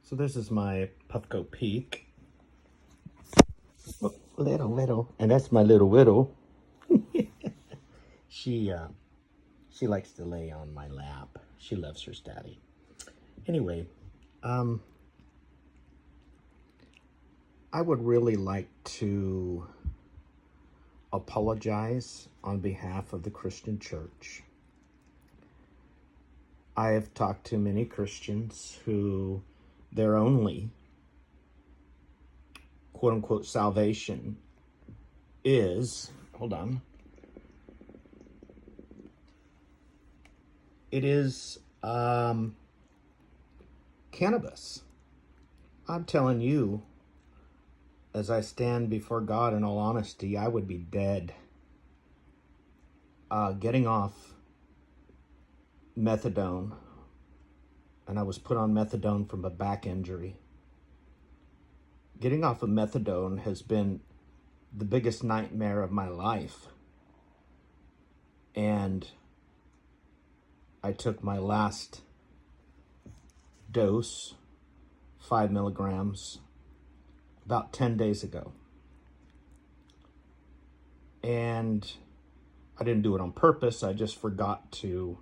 So this is my Puffco Peak. Oh, little. And that's my little widow. She likes to lay on my lap. She loves her daddy. Anyway, I would really like to apologize on behalf of the Christian church. I have talked to many Christians who their only quote-unquote salvation is, it is cannabis. I'm telling you, as I stand before God in all honesty, I would be dead. Getting off methadone, and I was put on methadone from a back injury. Getting off of methadone has been the biggest nightmare of my life. And I took my last dose, 5 milligrams, about 10 days ago. And I didn't do it on purpose. I just forgot to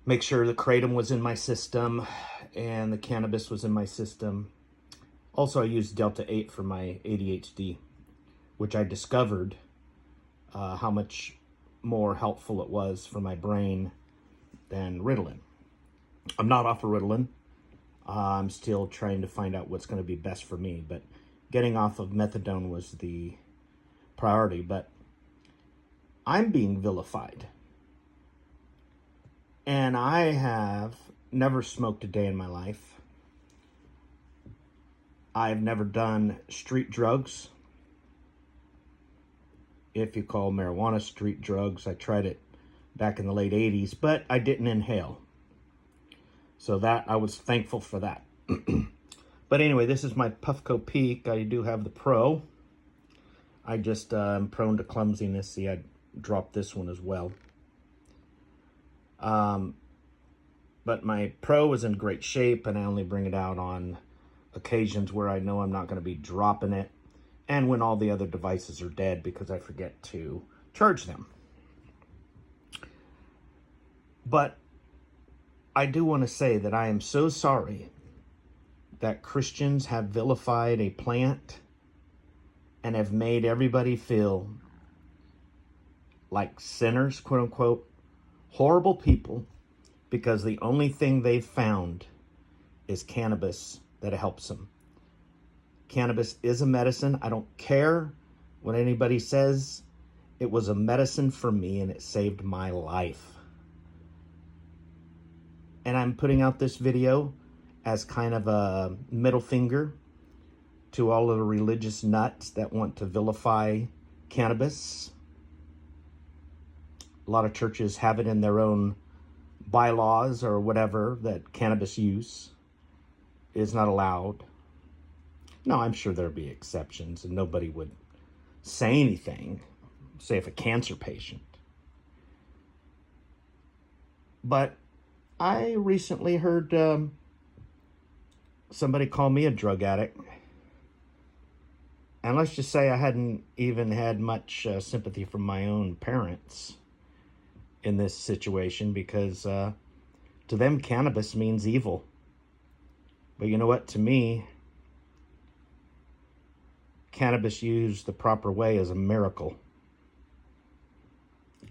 make sure the kratom was in my system and the cannabis was in my system. Also, I used Delta 8 for my ADHD, which I discovered how much more helpful it was for my brain than Ritalin. I'm not off of Ritalin. I'm still trying to find out what's going to be best for me, but getting off of methadone was the priority. But I'm being vilified. And I have never smoked a day in my life. I've never done street drugs. If you call marijuana street drugs, I tried it back in the late 80s, but I didn't inhale. So that, I was thankful for that. But anyway, this is my Puffco Peak. I do have the Pro. I just am prone to clumsiness. See, I dropped this one as well. But my Pro is in great shape, and I only bring it out on occasions where I know I'm not going to be dropping it, and when all the other devices are dead because I forget to charge them. But I do want to say that I am so sorry that Christians have vilified a plant and have made everybody feel like sinners, quote unquote, horrible people, because the only thing they've found is cannabis that helps them. Cannabis is a medicine. I don't care what anybody says. It was a medicine for me, and it saved my life. And I'm putting out this video as kind of a middle finger to all of the religious nuts that want to vilify cannabis. A lot of churches have it in their own bylaws or whatever that cannabis use is not allowed. Now, I'm sure there'd be exceptions, and nobody would say anything, say if a cancer patient. But I recently heard somebody call me a drug addict. And let's just say I hadn't even had much sympathy from my own parents in this situation, because to them, cannabis means evil. But you know what? To me, cannabis used the proper way is a miracle.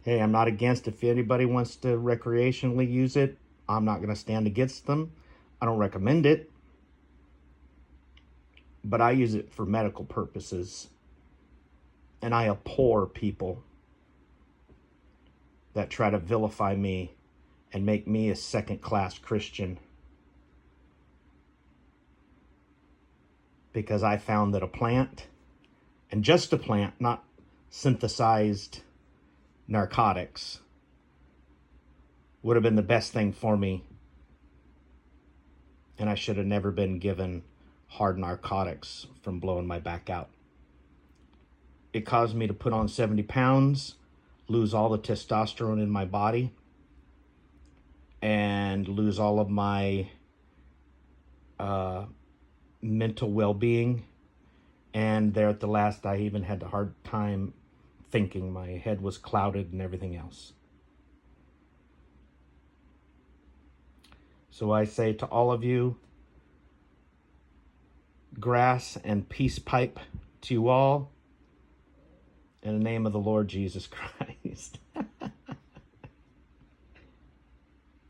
Hey, I'm not against if anybody wants to recreationally use it. I'm not going to stand against them. I don't recommend it. But I use it for medical purposes. And I abhor people that try to vilify me and make me a second-class Christian. Because I found that a plant, and just a plant, not synthesized narcotics, would have been the best thing for me. And I should have never been given hard narcotics from blowing my back out. It caused me to put on 70 pounds, lose all the testosterone in my body, and lose all of my mental well-being. And there at the last, I even had a hard time thinking. My head was clouded and everything else. So I say to all of you, grass and peace pipe to you all in the name of the Lord Jesus Christ.